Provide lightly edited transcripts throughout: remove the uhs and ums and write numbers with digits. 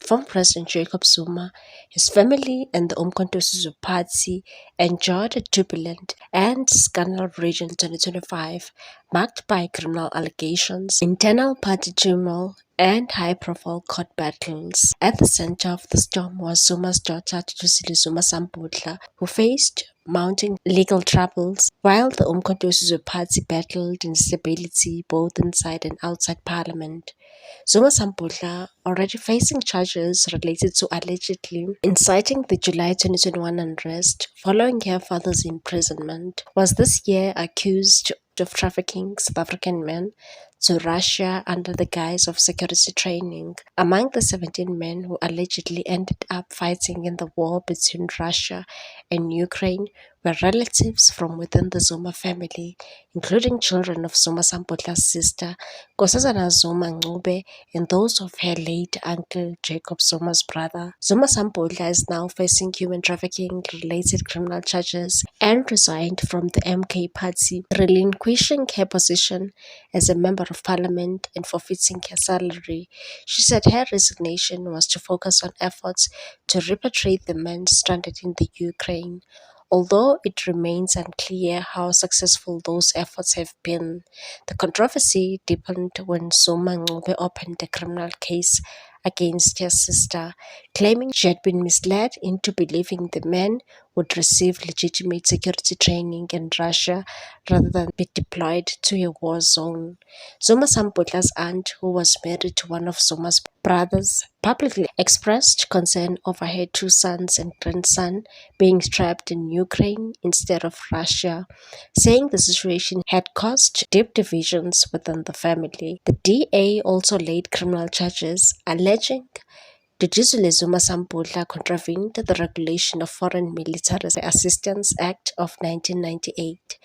former President Jacob Zuma, his family, and the Umkhonto weSizwe Party enjoyed a turbulent and scandal-ridden 2025, marked by criminal allegations, internal party turmoil, and high-profile court battles. At the center of the storm was Zuma's daughter, Thuthuzile Zuma Sampudla, who faced mounting legal troubles, while the Umkhonto weSizwe Party battled instability both inside and outside parliament. Zuma Sampudla, already facing charges related to allegedly inciting the July 2021 unrest following her father's imprisonment, was this year accused of trafficking South African men to Russia under the guise of security training. Among the 17 men who allegedly ended up fighting in the war between Russia and Ukraine were relatives from within the Zuma family, including children of Zuma Sampudla's sister, Nkosazana Zuma Ncube, and those of her late uncle Jacob Zuma's brother. Zuma Sampudla is now facing human trafficking-related criminal charges and resigned from the MK party, relinquishing her position as a member of parliament and forfeiting her salary. She said her resignation was to focus on efforts to repatriate the men stranded in the Ukraine, although it remains unclear how successful those efforts have been. The controversy deepened when Zuma Ncube opened a criminal case against her sister, claiming she had been misled into believing the men would receive legitimate security training in Russia rather than be deployed to a war zone. Zuma Sampudla's aunt, who was married to one of Zuma's brothers, publicly expressed concern over her two sons and grandson being trapped in Ukraine instead of Russia, saying the situation had caused deep divisions within the family. The DA also laid criminal charges alleging Thuthuzile Zuma Sampudla contravened the regulation of Foreign Military Assistance Act of 1998.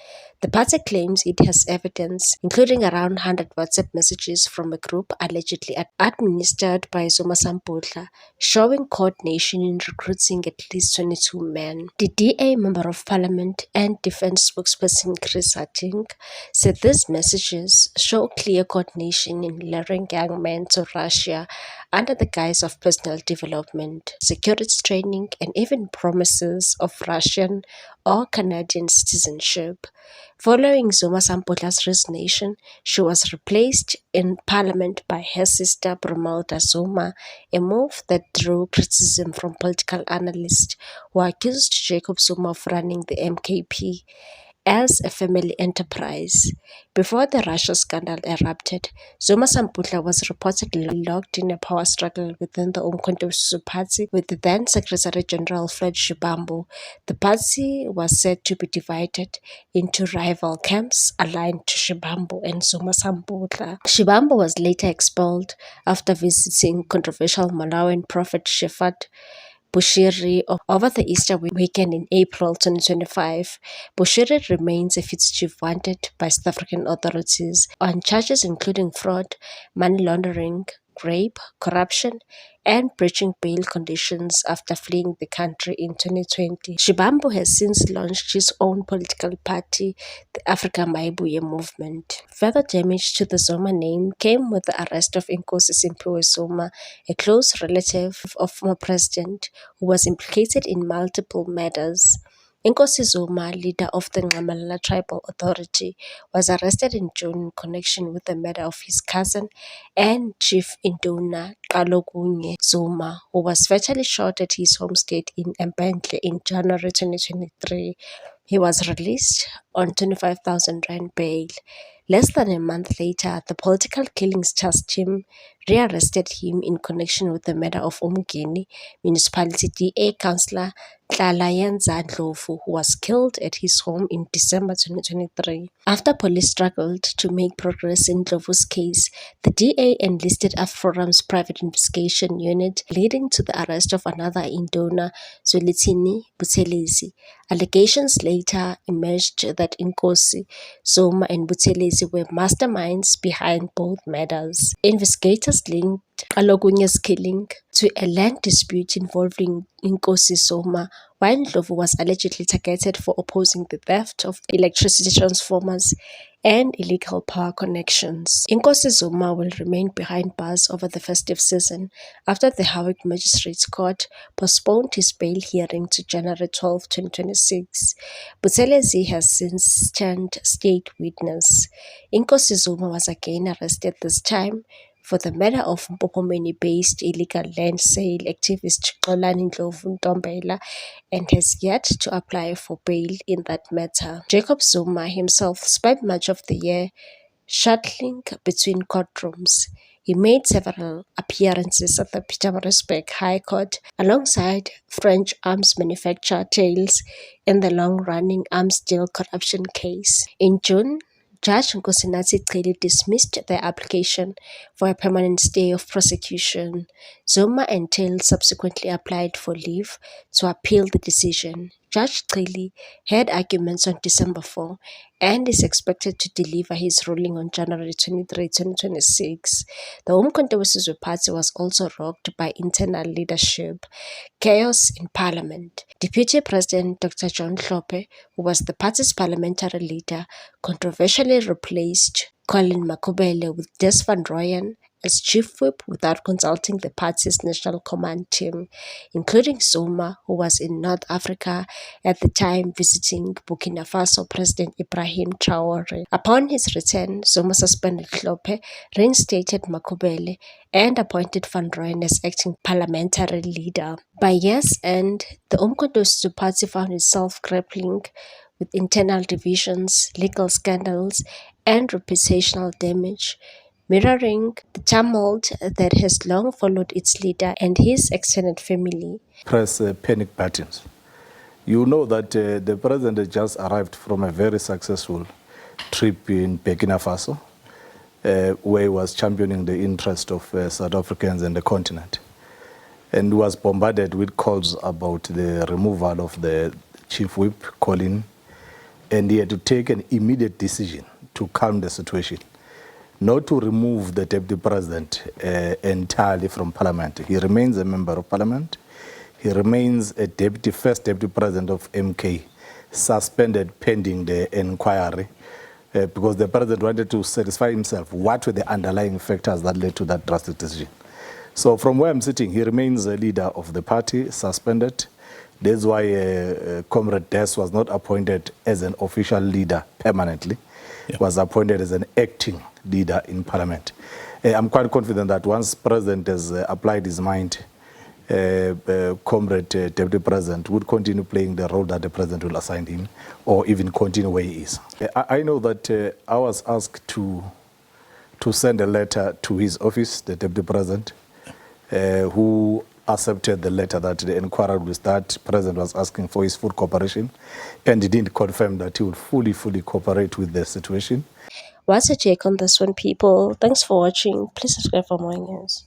The party claims it has evidence, including around 100 WhatsApp messages from a group allegedly administered by Zuma Sampudla, showing coordination in recruiting at least 22 men. The DA Member of Parliament and Defense spokesperson Chris Hattingh said these messages show clear coordination in luring young men to Russia under the guise of personal development, security training, and even promises of Russian or Canadian citizenship. Following Zuma Sampudla's resignation, she was replaced in parliament by her sister Bromualda Zuma, a move that drew criticism from political analysts who accused Jacob Zuma of running the MKP as a family enterprise. Before the Russia scandal erupted, Zuma Sampudla was reportedly locked in a power struggle within the Umkhonto weSizwe Party with the then Secretary General Fred Shivambu. The party was said to be divided into rival camps aligned to Shivambu and Zuma Sampudla. Shivambu was later expelled after visiting controversial Malawian prophet Shepherd Bushiri over the Easter weekend in April 2025. Bushiri remains a fugitive wanted by South African authorities on charges including fraud, money laundering, rape, corruption, and breaching bail conditions after fleeing the country in 2020. Shivambu has since launched his own political party, the Africa Maibuye movement. Further damage to the Zuma name came with the arrest of Nkosi Simphiwe Zuma, a close relative of former president who was implicated in multiple murders. Nkosi Zuma, leader of the Ngqamalala Tribal Authority, was arrested in June in connection with the murder of his cousin and chief Induna Xalokunye Zuma, who was fatally shot at his home state in Mbandle in January 2023. He was released on 25,000 rand bail. Less than a month later, the Political Killings Task Team rearrested him in connection with the murder of Umgeni Municipality DA Councillor Hlalayenza Ndlovu, who was killed at his home in December 2023. After police struggled to make progress in Ndlovu's case, the DA enlisted AfroForum's private investigation unit, leading to the arrest of another Induna, Zwelithini Buthelezi. Allegations later emerged that Nkosi Zuma and Buthelezi were masterminds behind both murders. Investigators linked Xalokunye's killing to a land dispute involving Inkosi Zuma, while Ndlovu was allegedly targeted for opposing the theft of electricity transformers and illegal power connections. Inkosi Zuma will remain behind bars over the festive season after the Hague Magistrates Court postponed his bail hearing to January 12, 2026. Buthelezi has since turned state witness. Inkosi Zuma was again arrested, this time for the murder of Mpophomeni-based illegal land sale activist Xolani Ndlovu Ntombela, and has yet to apply for bail in that matter. Jacob Zuma himself spent much of the year shuttling between courtrooms. He made several appearances at the Pietermaritzburg High Court alongside French arms manufacturer Thales in the long-running arms deal corruption case. In June, Judge Nkosinathi Celi dismissed their application for a permanent stay of prosecution. Zuma and Thales subsequently applied for leave to appeal the decision. Judge Celi had arguments on December 4 and is expected to deliver his ruling on January 23, 2026. The Umkhonto weSizwe Party was also rocked by internal leadership chaos in parliament. Deputy President Dr. John Hlophe, who was the party's parliamentary leader, controversially replaced Colin Makhubele with Des van Rooyen as chief whip without consulting the party's national command team, including Zuma, who was in North Africa at the time visiting Burkina Faso President Ibrahim Traore. Upon his return, Zuma suspended Hlophe, reinstated Makhubele, and appointed van Rooyen as acting parliamentary leader. By year's end, the Umkhonto weSizwe Party found itself grappling with internal divisions, legal scandals, and reputational damage, mirroring the tumult that has long followed its leader and his extended family. Press panic buttons. You know that the president has just arrived from a very successful trip in Burkina Faso, where he was championing the interest of South Africans and the continent, and was bombarded with calls about the removal of the chief whip, Colin, and he had to take an immediate decision to calm the situation, not to remove the deputy president entirely from parliament. He remains a member of parliament. He remains a first deputy president of MK, suspended pending the inquiry, because the president wanted to satisfy himself what were the underlying factors that led to that drastic decision. So from where I'm sitting, he remains a leader of the party, suspended. That's why Comrade Des was not appointed as an official leader permanently. Was appointed as an acting leader in parliament. I'm quite confident that once president has applied his mind, Comrade Deputy President would continue playing the role that the president will assign him, or even continue where he is. I know that I was asked to send a letter to his office, the Deputy President, who accepted the letter that the inquiry will start. President was asking for his full cooperation, and he didn't confirm that he would fully cooperate with the situation. What's your take on this one, people? Thanks for watching. Please subscribe for more news.